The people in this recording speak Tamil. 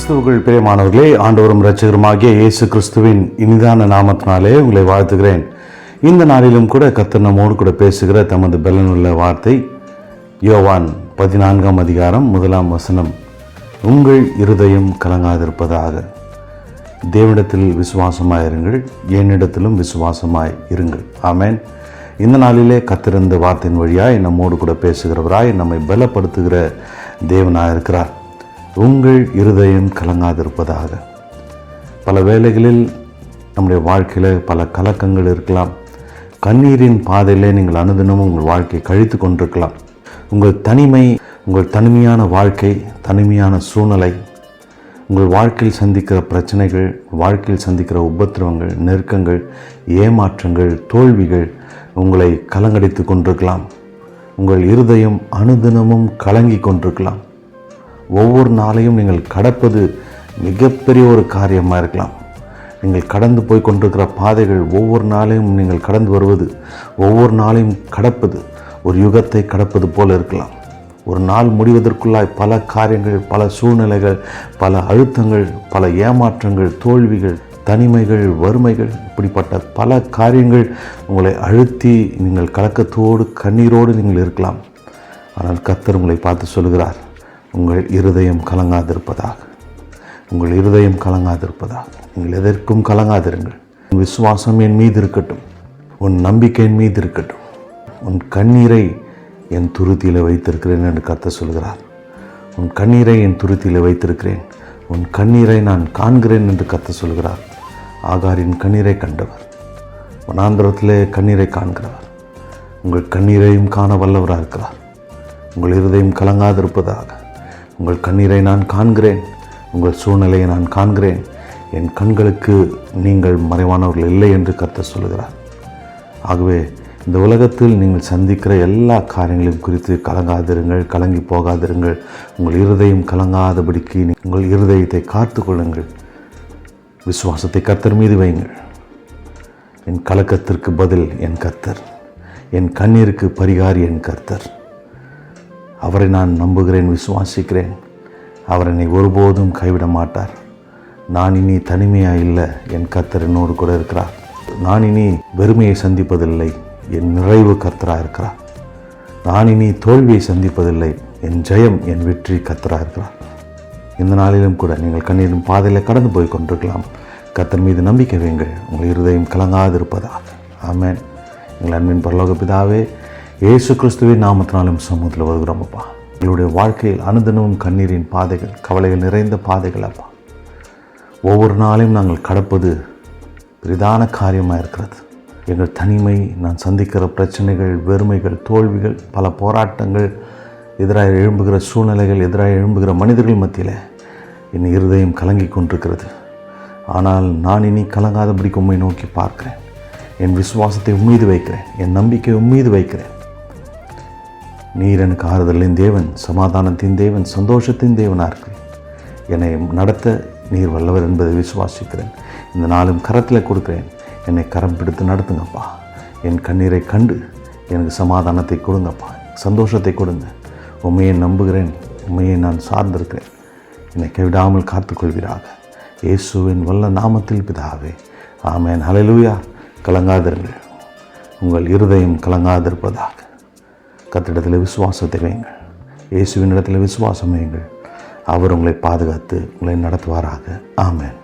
கிறிஸ்துவுக்குள் பிரியமானவர்களே, ஆண்டவரும் இரட்சகருமாகிய இயேசு கிறிஸ்துவின் இனிதான நாமத்தினாலே உங்களை வாழ்த்துகிறேன். இந்த நாளிலும் கூட கர்த்தர் நம்மோடு கூட பேசுகிற தமது பலனுள்ள வார்த்தை யோவான் 14 அதிகாரம் 1 உங்கள் இருதயம் கலங்காதிருப்பதாக. தேவனிடத்தில் விசுவாசமாயிருங்கள், என்னிடத்திலும் விசுவாசமாய் இருங்கள். ஆமென். இந்த நாளிலே கர்த்தர் இந்த வார்த்தையின் வழியாய் நம்மோடு கூட பேசுகிறவராய் நம்மை பலப்படுத்துகிற தேவனாக இருக்கிறார். உங்கள் இருதயம் கலங்காதிருப்பதாக. பல வேளைகளில் நம்முடைய வாழ்க்கையில் பல கலக்கங்கள் இருக்கலாம். கண்ணீரின் பாதையிலே நீங்கள் அனுதினமும் உங்கள் வாழ்க்கையை கழித்து கொண்டிருக்கலாம். உங்கள் தனிமை, உங்கள் தனிமையான வாழ்க்கை, தனிமையான சூழ்நிலை, உங்கள் வாழ்க்கையில் சந்திக்கிற பிரச்சனைகள், வாழ்க்கையில் சந்திக்கிற உபத்திரவங்கள், நெருக்கங்கள், ஏமாற்றங்கள், தோல்விகள் உங்களை கலங்கடித்து கொண்டிருக்கலாம். உங்கள் இருதயம் அனுதினமும் கலங்கி கொண்டிருக்கலாம். ஒவ்வொரு நாளையும் நீங்கள் கடப்பது மிகப்பெரிய ஒரு காரியமாக இருக்கலாம். நீங்கள் கடந்து போய் கொண்டிருக்கிற பாதைகள், ஒவ்வொரு நாளையும் நீங்கள் கடந்து வருவது, ஒவ்வொரு நாளையும் கடப்பது ஒரு யுகத்தை கடப்பது போல இருக்கலாம். ஒரு நாள் முடிவதற்குள்ளாய் பல காரியங்கள், பல சூழ்நிலைகள், பல அழுத்தங்கள், பல ஏமாற்றங்கள், தோல்விகள், தனிமைகள், வறுமைகள், இப்படிப்பட்ட பல காரியங்கள் உங்களை அழுத்தி நீங்கள் கலக்கத்தோடு கண்ணீரோடு நீங்கள் இருக்கலாம். ஆனால் கர்த்தர் உங்களை பார்த்து சொல்கிறார், உங்கள் இருதயம் கலங்காதிருப்பதாக. உங்கள் இருதயம் கலங்காதிருப்பதாக. நீங்கள் எதற்கும் கலங்காதிருங்கள். உன் விசுவாசம் என் மீது இருக்கட்டும், உன் நம்பிக்கை என் மீது இருக்கட்டும். உன் கண்ணீரை என் துருத்தியில் வைத்திருக்கிறேன் என்று கர்த்தர் சொல்கிறார். உன் கண்ணீரை என் துருத்தியில் வைத்திருக்கிறேன், உன் கண்ணீரை நான் காண்கிறேன் என்று கர்த்தர் சொல்கிறார். ஆகாரின் கண்ணீரை கண்டவர், வனாந்திரத்திலே கண்ணீரை காண்கிறவர், உங்கள் கண்ணீரையும் காண வல்லவராக இருக்கிறார். உங்கள் இருதயம் கலங்காதிருப்பதாக. உங்கள் கண்ணீரை நான் காண்கிறேன், உங்கள் சூழ்நிலையை நான் காண்கிறேன். என் கண்களுக்கு நீங்கள் மறைவானவர்கள் இல்லை என்று கர்த்தர் சொல்கிறார். ஆகவே இந்த உலகத்தில் நீங்கள் சந்திக்கிற எல்லா காரியங்களையும் குறித்து கலங்காதிருங்கள், கலங்கி போகாதிருங்கள். உங்கள் இருதயம் கலங்காதபடிக்கு உங்கள் இருதயத்தை காத்து கொள்ளுங்கள். விசுவாசத்தை கர்த்தர் மீது வையுங்கள். என் கலக்கத்திற்கு பதில் என் கர்த்தர், என் கண்ணீருக்கு பரிகாரி என் கர்த்தர். அவரை நான் நம்புகிறேன், விசுவாசிக்கிறேன். அவர் என்னை ஒருபோதும் கைவிட மாட்டார். நான் இனி தனிமையாக இல்லை, என் கர்த்தர் என்னோடு கூட இருக்கிறார். நான் இனி வெறுமையை சந்திப்பதில்லை, என் நிறைவு கர்த்தராக இருக்கிறார். நான் இனி தோல்வியை சந்திப்பதில்லை, என் ஜெயம், என் வெற்றி கர்த்தராக இருக்கிறார். இந்த நாளிலும் கூட நீங்கள் கண்ணீரின் பாதையில் கடந்து போய் கொண்டிருக்கலாம். கர்த்தர் மீது நம்பிக்கை வையுங்கள். உங்கள் இருதயம் கலங்காதிருப்பதாக. ஆமென். எங்கள் அன்பின் பரலோக பிதாவே, இயேசு கிறிஸ்துவின் நாமத்தினாலும் சமூகத்தில் வருகிறோம் அப்பா. எங்களுடைய வாழ்க்கையில் அனுதினமும் கண்ணீரின் பாதைகள், கவலைகள் நிறைந்த பாதைகள் அப்பா. ஒவ்வொரு நாளையும் நாங்கள் கடப்பது பெரிதான காரியமாக இருக்கிறது. எங்கள் தனிமை, நான் சந்திக்கிற பிரச்சனைகள், வெறுமைகள், தோல்விகள், பல போராட்டங்கள், எதிராக எழும்புகிற சூழ்நிலைகள், எதிராக எழும்புகிற மனிதர்கள் மத்தியில் என் இருதயம் கலங்கி கொண்டிருக்கிறது. ஆனால் நான் இனி கலங்காதபடிக்கு உம்மை நோக்கி பார்க்கிறேன். என் விசுவாசத்தை உம்மீது வைக்கிறேன், என் நம்பிக்கை உம்மீது வைக்கிறேன். நீர் எனக்கு ஆறுதலின் தேவன், சமாதானத்தின் தேவன், சந்தோஷத்தின் தேவனாக இருக்கிறேன். என்னை நடத்த நீர் வல்லவர் என்பதை விசுவாசிக்கிறேன். இந்த நாளும் கரத்தில் கொடுக்கிறேன். என்னை கரம் பிடித்து நடத்துங்கப்பா. என் கண்ணீரை கண்டு எனக்கு சமாதானத்தை கொடுங்கப்பா, சந்தோஷத்தை கொடுங்க. உண்மையை நம்புகிறேன், உண்மையை நான் சார்ந்திருக்கிறேன். என்னை கைவிடாமல் காத்துக்கொள்வீராக. இயேசுவின் வல்ல நாமத்தில் பிதாவே, ஆமென். ஹல்லேலூயா. கலங்காதிருங்கள். உங்கள் இருதயம் கலங்காதிருப்பதாக. கர்த்தரிடத்தில் விசுவாசத்தை வையுங்கள். இயேசுவின் இடத்தில் விசுவாசம் வையுங்கள். அவர் உங்களை பாதுகாத்து உங்களை நடத்துவாராக. ஆமென்.